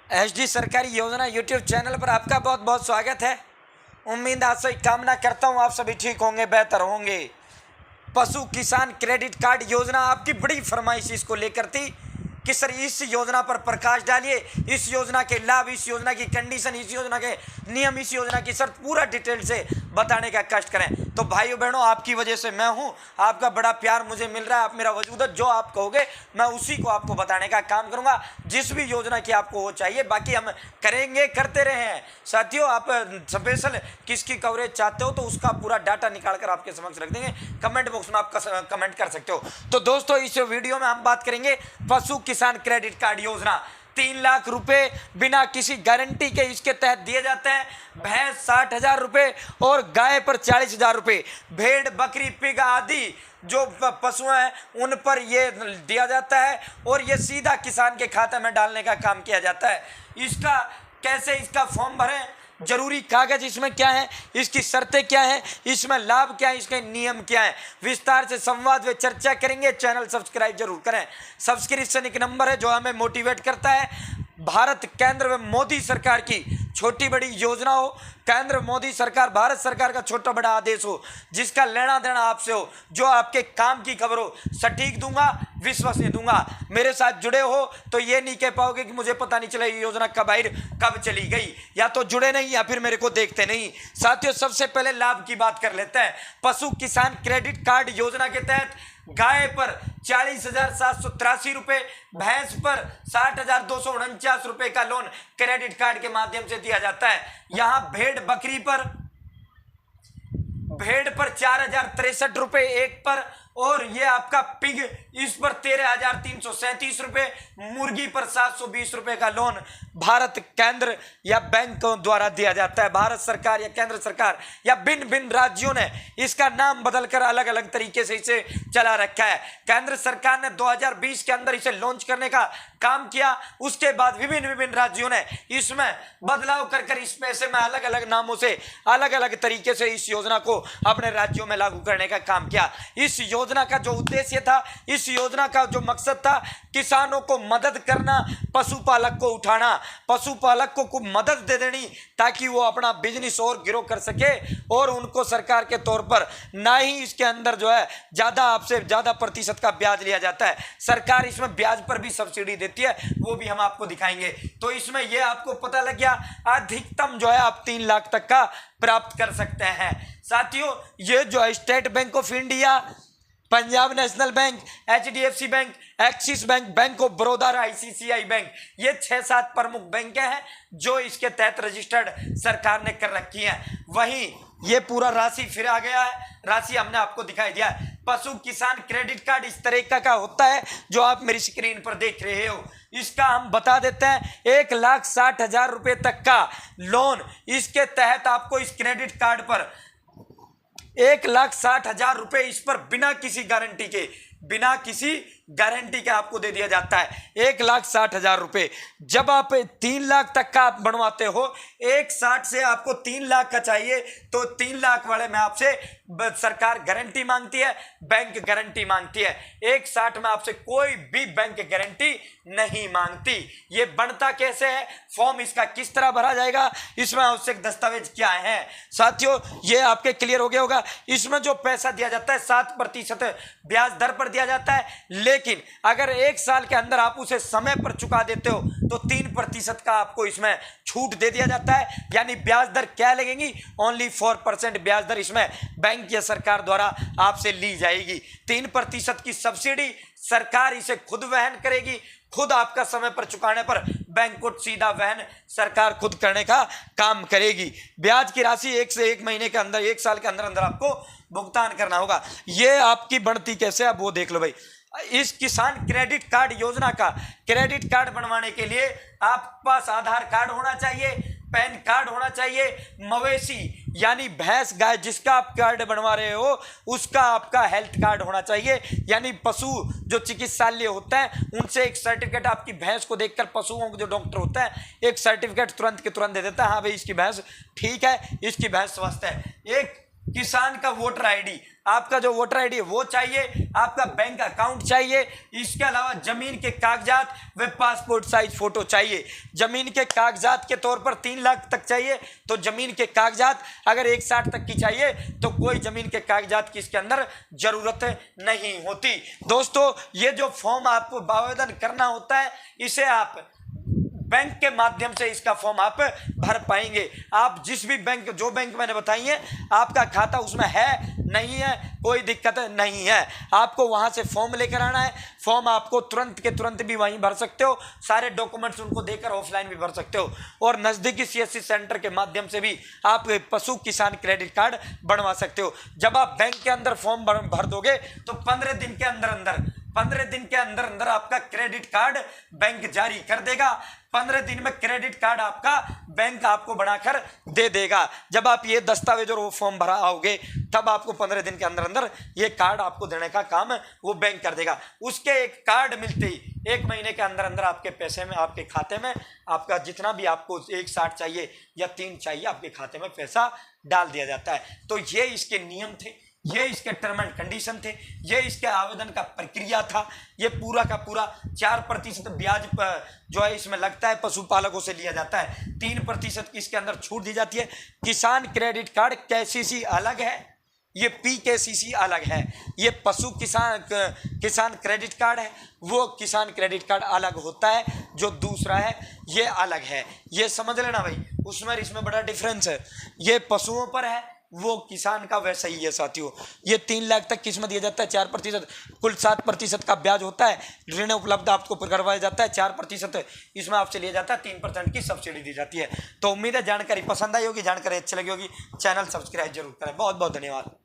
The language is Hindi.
एचडी सरकारी योजना यूट्यूब चैनल पर आपका बहुत बहुत स्वागत है। उम्मीद आज से कामना करता हूँ आप सभी ठीक होंगे, बेहतर होंगे। पशु किसान क्रेडिट कार्ड योजना आपकी बड़ी फरमाइश इसको लेकर थी कि सर इस योजना पर प्रकाश डालिए, इस योजना के लाभ, इस योजना की कंडीशन, इस योजना के नियम, इस योजना की शर्त पूरा डिटेल से बताने का कष्ट करें। तो भाइयों बहनों, आपकी वजह से मैं हूं, आपका बड़ा प्यार मुझे मिल रहा है, आप मेरा वजूद है। जो आप कहोगे मैं उसी को आपको बताने का काम करूंगा, जिस भी योजना की आपको वो चाहिए। बाकी हम करेंगे, करते रहे हैं साथियों। आप स्पेशल किसकी कवरेज चाहते हो तो उसका पूरा डाटा निकाल कर आपके समक्ष रख देंगे। कमेंट बॉक्स में आप कमेंट कर सकते हो। तो दोस्तों, इस वीडियो में हम बात करेंगे पशु किसान क्रेडिट कार्ड योजना। 3 लाख रुपए बिना किसी गारंटी के इसके तहत दिए जाते हैं। भैंस 60,000 रुपए और गाय पर 40,000 रुपए। भेड़, बकरी, पिग आदि जो पशु हैं उन पर ये दिया जाता है और ये सीधा किसान के खाते में डालने का काम किया जाता है। इसका कैसे इसका फॉर्म भरें, जरूरी कागज इसमें क्या है, इसकी शर्तें क्या है, इसमें लाभ क्या है, इसके नियम क्या है, विस्तार से संवाद व चर्चा करेंगे। चैनल सब्सक्राइब जरूर करें। सब्सक्रिप्शन एक नंबर है जो हमें मोटिवेट करता है। भारत केंद्र व मोदी सरकार की छोटी बड़ी योजना हो, केंद्र मोदी सरकार, भारत सरकार का छोटा बड़ा आदेश हो, जिसका लेना देना आपसे हो, जो आपके काम की खबर हो, सटीक दूंगा, विश्वसनीय दूंगा। मेरे साथ जुड़े हो तो ये नहीं कह पाओगे कि मुझे पता नहीं चला ये योजना कब आई, कब चली गई। या तो जुड़े नहीं या फिर मेरे को देखते नहीं। साथियों, सबसे पहले लाभ की बात कर लेते हैं। पशु किसान क्रेडिट कार्ड योजना के तहत गाय पर 40,783 रुपए, भैंस पर 60,249 रुपए का लोन क्रेडिट कार्ड के माध्यम से दिया जाता है। यहां भेड़ बकरी पर 4,063 रुपए एक पर, और ये आपका पिग इस पर 13,337 रुपए, मुर्गी पर 720 रुपए का लोन भारत केंद्र या बैंकों द्वारा दिया जाता है। भारत सरकार या केंद्र सरकार या भिन्न भिन्न राज्यों ने इसका नाम बदलकर अलग अलग तरीके से इसे चला रखा है। केंद्र सरकार ने 2020 के अंदर इसे लॉन्च करने का काम किया। उसके बाद विभिन्न राज्यों ने इसमें बदलाव कर इस पैसे में अलग अलग नामों से, अलग अलग तरीके से इस योजना को अपने राज्यों में लागू करने का काम किया। इस योजना का जो उद्देश्य था, इस योजना का जो मकसद था, किसानों को मदद करना, पशुपालक को उठाना, पशुपालक को मदद दे देनी ताकि वो अपना बिजनेस और ग्रो कर सके, और उनको सरकार के तौर पर ना ही इसके अंदर जो है ज्यादा आपसे ज्यादा प्रतिशत का ब्याज लिया जाता है। सरकार इसमें ब्याज पर भी सब्सिडी देती है, वो भी हम आपको दिखाएंगे। तो इसमें ये आपको पता लग गया, अधिकतम जो है आप 3 लाख तक का प्राप्त कर सकते हैं। साथियों, ये जो है state bank of India, Punjab national bank, HDFC bank, axis bank, bank of Baroda, ICICI bank, ये 6-7 प्रमुख बैंक हैं जो इसके तहत रजिस्टर्ड सरकार ने कर रखी हैं। वहीं ये पूरा राशि फिर आ गया है, राशि हमने आपको दिखाई दिया है। पशु किसान क्रेडिट कार्ड इस तरह का होता है जो आप मेरी स्क्रीन पर देख रहे हो। इसका हम बता देते हैं, 1,60,000 रुपए तक का लोन इसके तहत आपको इस क्रेडिट कार्ड पर 1,60,000 रुपए इस पर बिना किसी गारंटी के आपको दे दिया जाता है। 1,60,000 रुपए। जब आप 3 लाख तक का आप बनवाते हो, 1,60 से आपको 3 लाख का चाहिए तो 3 लाख वाले में आपसे सरकार गारंटी मांगती है, बैंक गारंटी मांगती है। 1,60 में आपसे कोई भी बैंक गारंटी नहीं मांगती। ये बनता कैसे है, फॉर्म इसका किस तरह भरा जाएगा, इसमें आवश्यक दस्तावेज क्या है, साथियों ये आपके क्लियर हो गया होगा। इसमें जो पैसा दिया जाता है 7% ब्याज दर पर दिया जाता है, लेकिन अगर 1 साल के अंदर आप उसे समय पर चुका देते हो तो 3% का आपको इसमें छूट दे दिया जाता है। यानी ब्याज दर क्या लगेगी, ओनली 4% ब्याज दर इसमें बैंक या सरकार द्वारा आपसे ली जाएगी। 3% की सब्सिडी सरकार इसे खुद वहन करेगी। खुद आपका समय पर चुकाने पर बैंक को सीधा वहन सरकार खुद करने का काम करेगी। ब्याज की राशि 1 से 1 महीने के अंदर, 1 साल के अंदर अंदर आपको भुगतान करना होगा। ये आपकी बढ़ती कैसे, आप वो देख लो भाई। इस किसान क्रेडिट कार्ड योजना का क्रेडिट कार्ड बनवाने के लिए आपके पास आधार कार्ड होना चाहिए, पैन कार्ड होना चाहिए, मवेशी यानी भैंस गाय जिसका आप कार्ड बनवा रहे हो उसका आपका हेल्थ कार्ड होना चाहिए। यानी पशु जो चिकित्सालय होता है उनसे एक सर्टिफिकेट, आपकी भैंस को देखकर पशुओं के जो डॉक्टर होता है एक सर्टिफिकेट तुरंत के तुरंत दे देता है, हाँ भाई इसकी भैंस ठीक है, इसकी भैंस स्वस्थ है। एक किसान का वोटर आईडी, आपका जो वोटर आईडी है वो चाहिए, आपका बैंक अकाउंट चाहिए, इसके अलावा जमीन के कागजात व पासपोर्ट साइज फोटो चाहिए। जमीन के कागजात के तौर पर 3 लाख तक चाहिए तो जमीन के कागजात, अगर 1,60 तक की चाहिए तो कोई जमीन के कागजात की इसके अंदर जरूरत नहीं होती। दोस्तों, ये जो फॉर्म आपको आवेदन करना होता है, इसे आप बैंक के माध्यम से इसका फॉर्म आप भर पाएंगे। आप जिस भी बैंक, जो बैंक मैंने बताई है, आपका खाता उसमें है नहीं है, कोई दिक्कत नहीं है। आपको वहां से फॉर्म लेकर आना है। फॉर्म आपको तुरंत के तुरंत भी वहीं भर सकते हो, सारे डॉक्यूमेंट्स उनको देकर ऑफलाइन भी भर सकते हो, और नजदीकी सीएससी सेंटर के माध्यम से भी आप पशु किसान क्रेडिट कार्ड बनवा सकते हो। जब आप बैंक के अंदर फॉर्म भर दोगे तो 15 दिन के अंदर आपका क्रेडिट कार्ड बैंक जारी कर देगा। 15 दिन में क्रेडिट कार्ड आपका बैंक आपको बनाकर दे देगा। जब आप ये दस्तावेज और वो फॉर्म भरा आओगे तब आपको 15 दिन के अंदर ये कार्ड आपको देने का काम वो बैंक कर देगा। उसके एक कार्ड मिलते ही 1 महीने के अंदर आपके पैसे में, आपके खाते में, आपका जितना भी आपको 1,60 चाहिए या 3 चाहिए, आपके खाते में पैसा डाल दिया जाता है। तो ये इसके नियम थे, ये इसके टर्म एंड कंडीशन थे, ये इसके आवेदन का प्रक्रिया था। ये पूरा का पूरा 4% ब्याज जो है इसमें लगता है, पशुपालकों से लिया जाता है। 3% की इसके अंदर छूट दी जाती है। किसान क्रेडिट कार्ड केसीसी अलग है, ये पीकेसीसी अलग है। ये पशु किसान क्रेडिट कार्ड है, वो किसान क्रेडिट कार्ड अलग होता है। जो दूसरा है ये अलग है, ये समझ लेना भाई, उसमें इसमें बड़ा डिफरेंस है। ये पशुओं पर है, वो किसान का वैसा ही है साथियों। ये 3 लाख तक किस्म दिया जाता है, 4%, कुल 7% का ब्याज होता है। ऋण उपलब्ध आपको करवाया जाता है, 4% इसमें आपसे लिया जाता है, 3% की सब्सिडी दी जाती है। तो उम्मीद है जानकारी पसंद आई होगी, जानकारी अच्छी लगी होगी। चैनल सब्सक्राइब जरूर करें। बहुत बहुत धन्यवाद।